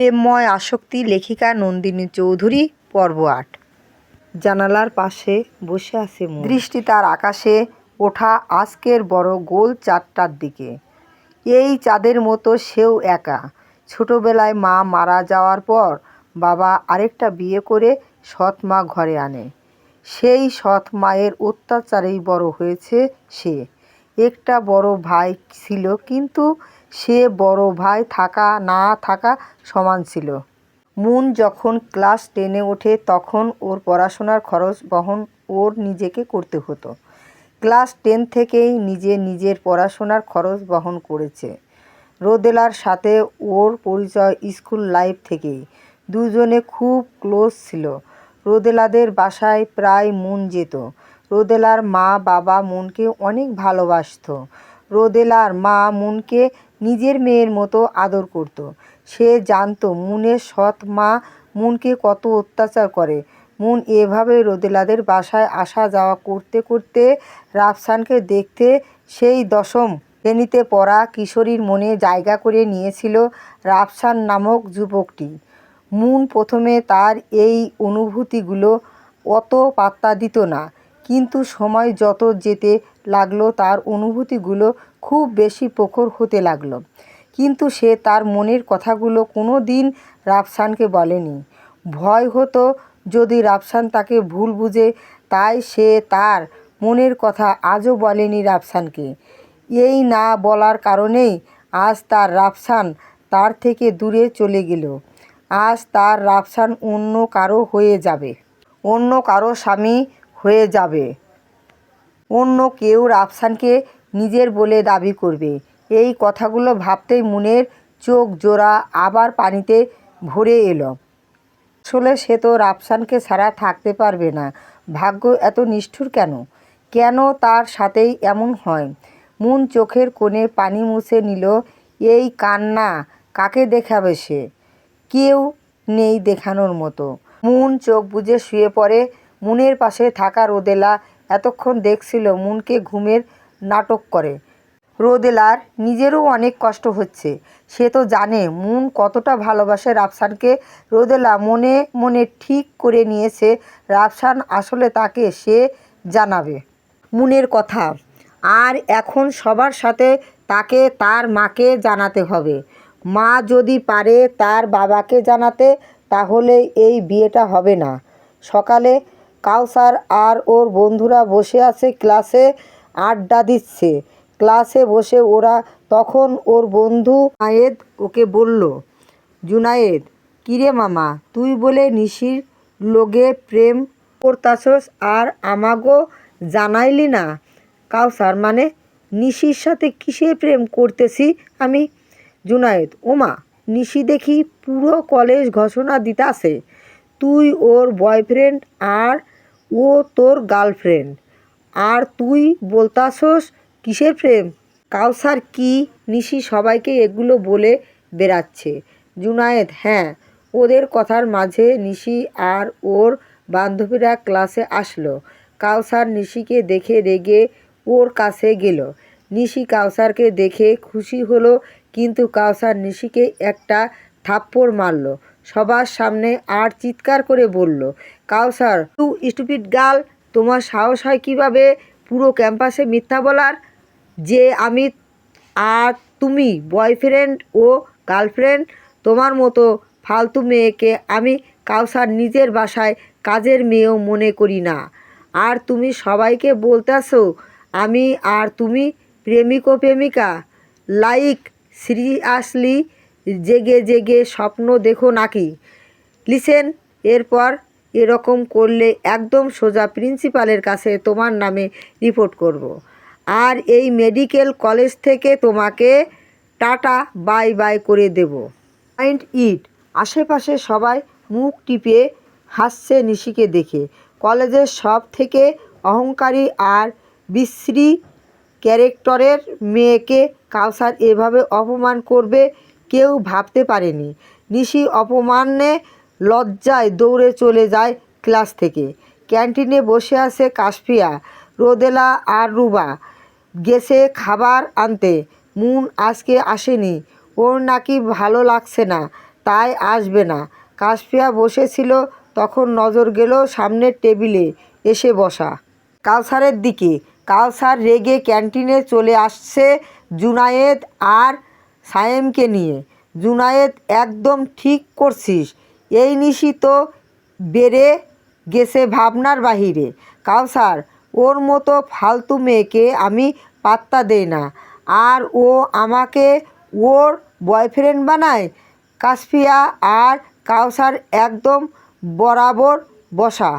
প্রেমময় আসক্তি লেখিকা নন্দিনী চৌধুরী পর্ব ৮। জানালার পাশে বসে আছে মন। দৃষ্টি তার আকাশে ওঠা আজকের বড় গোল চাঁদটার দিকে। এই চাঁদের মতো সেও একা। ছোটবেলায় মা মারা যাওয়ার পর বাবা আরেকটা বিয়ে করে সৎ মা ঘরে আনে। সেই সৎ মায়ের অত্যাচারেই বড় হয়েছে সে। একটা বড় ভাই ছিল, কিন্তু সে বড় ভাই থাকা না থাকা সমান ছিল। মুন যখন ক্লাস 10-এ ওঠে তখন ওর পড়াশোনার খরচ বহন ওর নিজেকে করতে হতো। ক্লাস 10 থেকেই নিজের পড়াশোনার খরচ বহন করেছে। রোদেলার সাথে ওর পরিচয় স্কুল লাইফ থেকেই। দুজনে খুব ক্লোজ ছিল। রোদেলাদের বাসায় প্রায় মুন যেত। রোদেলার মা বাবা মুনকে অনেক ভালোবাসত। রোদেলার মা মুনকে নিজের মেয়ের মতো আদর করত। সে জানত মুনের সৎ মা মুনকে কত অত্যাচার করে। মুন এভাবে রোদেলাদের বাসায় আসা যাওয়া করতে করতে রাফসানকে দেখতে সেই 10ম শ্রেণীতে পড়া কিশোরীর মনে জায়গা করে নিয়েছিল রাফসান নামক যুবকটি। মুন প্রথমে তার এই অনুভূতিগুলো অত পাত্তা দিত না, কিন্তু সময় যত যেতে লাগলো তার অনুভূতিগুলো খুব বেশি প্রখর হতে লাগলো। কিন্তু সে তার মনের কথাগুলো কোনো দিন রাফসানকে বলেনি। ভয় হতো যদি রাফসান তাকে ভুল বুঝে, তাই সে তার মনের কথা আজও বলেনি রাফসানকে। এই না বলার কারণেই আজ রাফসান তার থেকে দূরে চলে গেল। আজ রাফসান অন্য কারো হয়ে যাবে, অন্য কারো স্বামী হয়ে যাবে। অন্য কেউ রাফসানকে নিজের বলে দাবি করবে। এই কথাগুলো ভাবতেই মুনের চোখ জোড়া আবার পানিতে ভরে এলো। আসলে সে তো রাফসানকে ছাড়া থাকতে পারবে না। ভাগ্য এত নিষ্ঠুর কেন? কেন তার সাথেই এমন হয়? মুন চোখের কোণে পানি মুছে নিল। এই কান্না কাকে দেখাবে সে? কেউ নেই দেখানোর মতো। মুন চোখ বুজে শুয়ে পড়ে। মুনের পাশে থাকা রোদেলা এতক্ষণ দেখছিল মুনকে ঘুমের নাটক করে। রোদেলার নিজেরও অনেক কষ্ট হচ্ছে। সে তো জানে মুন কতটা ভালোবাসে রাফসানকে। রোদেলা মনে মনে ঠিক করে নিয়েছে রাফসান আসলে তাকে সে জানাবে মুনের কথা। আর এখন সবার সাথে তাকে তার মাকে জানাতে হবে। মা যদি পারে তার বাবাকে জানাতে, তাহলে এই বিয়েটা হবে না। সকালে কাউসার আর ওর বন্ধুরা বসে আছে, ক্লাসে আড্ডা দিচ্ছে। ক্লাসে বসে ওরা তখন ওর বন্ধু জুনায়েদ ওকে বলল, জুনায়েদ, কিরে মামা, তুই বলে নিশির লোগে প্রেম করতাছস আর আমাগো জানাইলি না? কাউসার, মানে নিশির সাথে কিসের প্রেম করতেছি আমি? জুনায়েদ, ওমা, নিশি দেখি পুরো কলেজ ঘোষণা দিতাছে তুই ওর বয়ফ্রেন্ড আর ও তোর গার্লফ্রেন্ড, আর তুই বলতাছস কিসের প্রেম? কাউসার, কি নিশি সবাইকে এগুলো বলে বেড়াচ্ছে? জুনায়েদ, হ্যাঁ। ওদের কথার মাঝে নিশি আর ওর বান্ধবীরা ক্লাসে আসলো। কাউসার নিশিকে দেখে রেগে ওর কাছে গেল। নিশি কাউসারকে দেখে খুশি হলো, কিন্তু কাউসার নিশিকে একটা থাপ্পড় মারল সবার সামনে আর চিৎকার করে বলল, কাউসার, ইউ স্টুপিড গার্ল, তোমার সাহস হয় কীভাবে পুরো ক্যাম্পাসে মিথ্যা বলার যে আমি আর তুমি বয়ফ্রেন্ড ও গার্লফ্রেন্ড? তোমার মতো ফালতু মেয়েকে আমি কাউসার নিজের বাসায় কাজের মেয়েও মনে করি না। আর তুমি সবাইকে বলতেছো আমি আর তুমি প্রেমিক ও প্রেমিকা? লাইক সিরিয়াসলি জেগে জেগে স্বপ্ন দেখো নাকি? লিসেন, এরপর এরকম করলে একদম সোজা প্রিন্সিপালের কাছে তোমার নামে রিপোর্ট করব। আর এই মেডিকেল কলেজ থেকে তোমাকে টাটা বাই বাই করে দেব। Mind it. আশেপাশে সবাই মুখ টিপে হাসছে নিশিকে দেখে। কলেজের সব থেকে অহংকারী আর বিশ্রী ক্যারেক্টারের মেয়েকে কাউসার এভাবে অপমান করবে কেউ ভাবতে পারেনি। নিশি অপমানে লজ্জায় দৌড়ে চলে যায় ক্লাস থেকে। ক্যান্টিনে বসে আছে কাশফিয়া, রোদেলা আর রুবা গেছে খাবার আনতে। মুন আজকে আসেনি, ওর নাকি ভালো লাগছে না, তাই আসবে না। কাশফিয়া বসেছিল, তখন নজর গেল সামনের টেবিলে এসে বসা কাউসারের দিকে। কাউসার রেগে ক্যান্টিনে চলে আসছে জুনায়েদ আর সায়েমকে নিয়ে। জুনায়েদ, একদম ঠিক করছিস, এই নিশি তো বেড়ে গেছে ভাবনার বাহিরে। কাউসার, ওর মতো ফালতু মেয়েকে আমি পাত্তা দেই না, আর ও আমাকে ওর বয়ফ্রেন্ড বানায়। কাশফিয়া আর কাউসার একদম বরাবর বসা।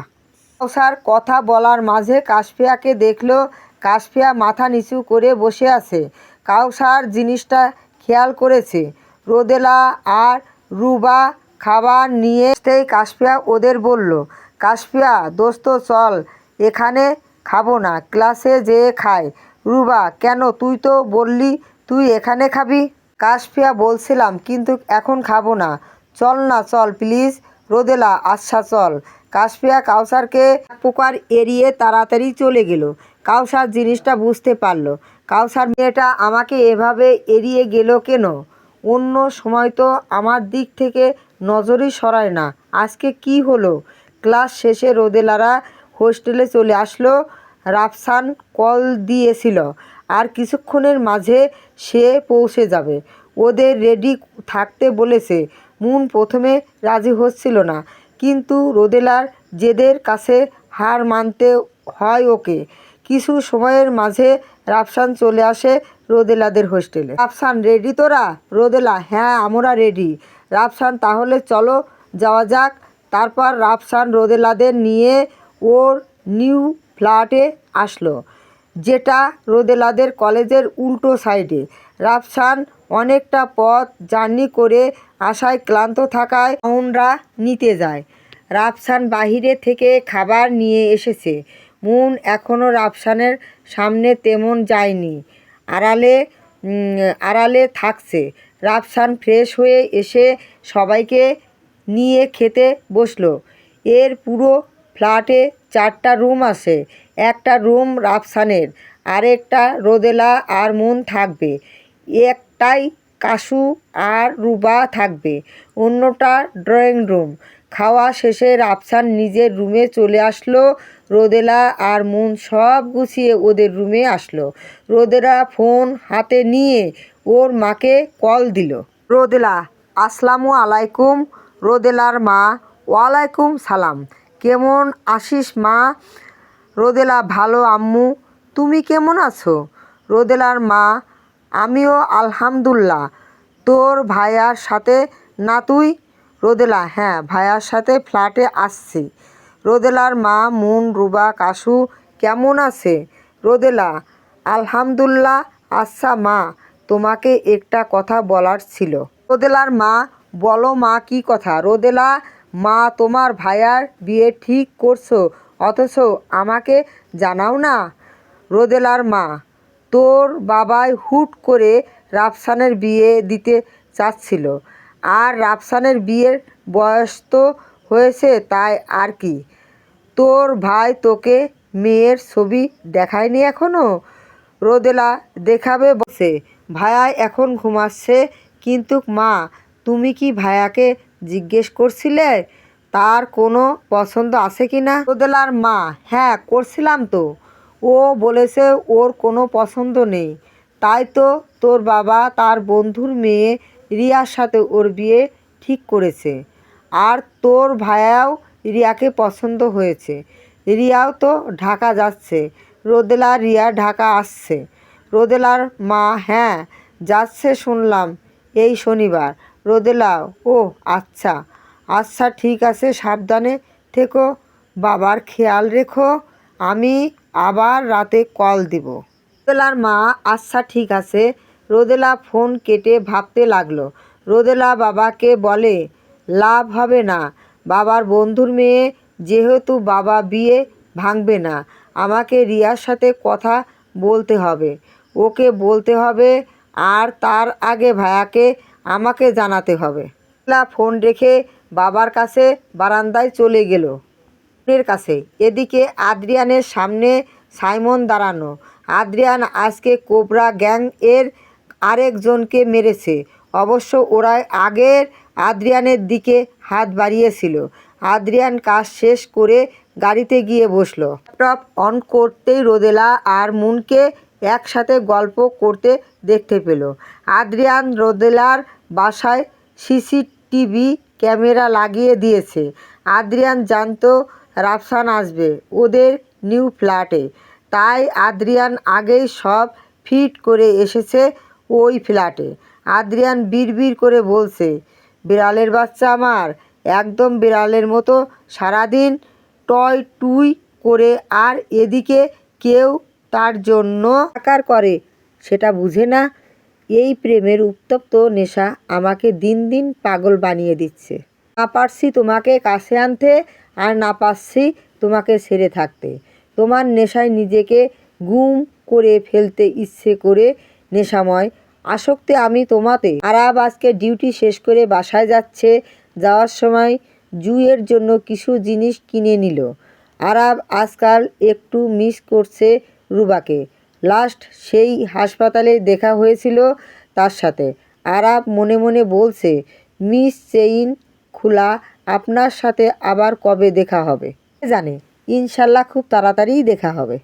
কাউসার কথা বলার মাঝে কাশফিয়াকে দেখলো। কাশফিয়া মাথা নিচু করে বসে আছে। কাউসার জিনিসটা খেয়াল করেছে। রোদেলা আর রুবা খাবার নিয়ে আসতেই কাশফিয়া ওদের বলল, কাশফিয়া দোস্ত চল, এখানে খাবো না, ক্লাসে যেয়ে খাই। রুবা, কেন, তুই তো বললি তুই এখানে খাবি। কাশফিয়া, বলছিলাম কিন্তু এখন খাবো না, চল না, চল প্লিজ। রোদেলা, আচ্ছা চল। কাশফিয়া কাউসারকে এক প্রকার এড়িয়ে তাড়াতাড়ি চলে গেল। কাউসার জিনিসটা বুঝতে পারল। কাউসার মেয়েটা আমাকে এভাবে এড়িয়ে গেল কেন? অন্য সময় তো আমার দিক থেকে নজরই সরায় না, আজকে কি হলো? ক্লাস শেষে রোদেলারা হোস্টেলে চলে আসলো। রাফসান কল দিয়েছিল আর কিছুক্ষণের মাঝে সে পৌঁছে যাবে। ওদের রেডি থাকতে বলেছে। মুন প্রথমে রাজি হচ্ছিল না, কিন্তু রোদেলার জেদের কাছে হার মানতে হয় ওকে। কিছু সময়ের মাঝে রাফসান চলে আসে রোদেলাদের হোস্টেলে। রাফসান, রেডি তোরা? রোদেলা, হ্যাঁ আমরা রেডি। রাফসান, তাহলে চলো যাওয়া যাক। তারপর রাফসান রোদেলাদের নিয়ে ওর নিউ ফ্ল্যাটে আসলো, যেটা রোদেলাদের কলেজের উল্টো সাইডে। রাফসান অনেকটা পথ জার্নি করে আসায় ক্লান্ত থাকায় মুনরা নিতে যায়। রাফসান বাহিরে থেকে খাবার নিয়ে এসেছে। মুন এখনও রাফসানের সামনে তেমন যায়নি, আড়ালে আড়ালে থাকছে। রাফসান ফ্রেশ হয়ে এসে সবাইকে নিয়ে খেতে বসলো। এর পুরো ফ্ল্যাটে 4টা রুম আছে। একটা রুম রাফসানের, আরেকটা রোদেলা আর মুন থাকবে, একটাই কাশু আর রুবা থাকবে, অন্যটা ড্রয়িং রুম। খাওয়া শেষে রাফসান নিজের রুমে চলে আসলো। রোদেলা আর মুন সব গুছিয়ে ওদের রুমে আসলো। রোদেলা ফোন হাতে নিয়ে ওর মাকে কল দিল। রোদেলা, আসসালামু আলাইকুম। রোদেলার মা, ওয়ালাইকুম সালাম। কেমন আছিস মা? রোদেলা, ভালো আম্মু, তুমি কেমন আছো? রোদেলার মা, আমিও আলহামদুলিল্লাহ। তোর ভাইয়ার সাথে না তুই? রোদেলা, হ্যাঁ ভাইয়ার সাথে ফ্ল্যাটে আসছি। রোদেলার মা, মুন, রুবা, কাশু কেমন আছে? রোদেলা, আলহামদুলিল্লাহ। আচ্ছা মা, তোমাকে একটা কথা বলার ছিল। রোদেলার মা, বলো মা, কী কথা? রোদেলা, মা, তোমার ভাইয়ার বিয়ে ঠিক করছো, অথচ আমাকে জানাও না। রোদেলার মা, তোর বাবাই হুট করে রাফসানের বিয়ে দিতে চাচ্ছিল, আর রাফসানের বিয়ের বয়স তো হয়েছে, তাই আর কি। তোর ভাই তোকে মেয়ের ছবি দেখায়নি এখনও? রোদেলা, দেখাবে বসে, ভাইয়া এখন ঘুমাচ্ছে। কিন্তু মা, তুমি কি ভাইয়াকে জিজ্ঞেস করছিলে তার কোনো পছন্দ আছে কি না? রোদেলার মা, হ্যাঁ করছিলাম তো, ও বলেছে ওর কোনো পছন্দ নেই। তাই তো তোর বাবা তার বন্ধুর মেয়ে রিয়ার সাথে ওর বিয়ে ঠিক করেছে। আর তোর ভাইয়াও রিয়াকে পছন্দ হয়েছে। রিয়াও তো ঢাকা যাচ্ছে। রোদেলা, রিয়া ঢাকা আসছে? রোদেলার মা, হ্যাঁ যাচ্ছে শুনলাম এই শনিবার। রোদেলা, ও আচ্ছা আচ্ছা ঠিক আছে, সাবধানে থেকো, বাবার খেয়াল রেখো, আমি আবার রাতে কল দিব। রোদেলার মা, আচ্ছা ঠিক আছে। রোদেলা ফোন কেটে ভাবতে লাগলো। রোদেলা বাবাকে বলে লাভ হবে না, বাবার বন্ধুর মেয়ে যেহেতু, বাবা বিয়ে ভাঙবে না। আমাকে রিয়ার সাথে কথা বলতে হবে, ওকে বলতে হবে, আর তার আগে ভাইয়াকে আমাকে জানাতে হবে। রোদেলা ফোন রেখে বাবার কাছে বারান্দায় চলে গেল মুনের কাছে। এদিকে আদ্রিয়ানের সামনে সাইমন দাঁড়ানো। আদ্রিয়ান আজকে কোবরা গ্যাং এর আরেকজনকে মেরেছে। অবশ্য ওরা আগের আদ্রিয়ানের দিকে হাত বাড়িয়েছিল। আদ্রিয়ান কাজ শেষ করে গাড়িতে গিয়ে বসলো। ল্যাপটপ অন করতেই রোদেলা আর মুনকে একসাথে গল্প করতে দেখতে পেল। আদ্রিয়ান রোদেলার বাসায় সিসিটিভি ক্যামেরা লাগিয়ে দিয়েছে। আদ্রিয়ান জানতো রাফসান আসবে ওদের নিউ ফ্ল্যাটে, তাই আদ্রিয়ান আগেই সব ফিট করে এসেছে ওই ফ্ল্যাটে। আদ্রিয়ান বিড়বিড় করে বলছে, বিড়ালের বাচ্চা আমার, একদম বিড়ালের মতো সারাদিন টয় টুই করে, আর এদিকে কেউ তার জন্য আকার করে সেটা বুঝে না। এই প্রেমের উত্তপ্ত নেশা আমাকে দিন দিন পাগল বানিয়ে দিচ্ছে। না পারছি তোমাকে কাছে আনতে, আর না পারছি তোমাকে ছেড়ে থাকতে। তোমার নেশায় নিজেকে গুম করে ফেলতে ইচ্ছে করে, নেশাময় আসক্তি আমি তোমাতে। আরাব আজকে ডিউটি শেষ করে বাসায় যাচ্ছে। যাওয়ার সময় জুইয়ের জন্য কিছু জিনিস কিনে নিল। আরাব আজকাল একটু মিস করছে রুবাকে। লাস্ট সেই হাসপাতালে দেখা হয়েছিল তার সাথে। আরাব মনে মনে বলছে, মিস চেইন খোলা আপনার সাথে আবার কবে দেখা হবে কে জানে। ইনশাল্লাহ খুব তাড়াতাড়িই দেখা হবে।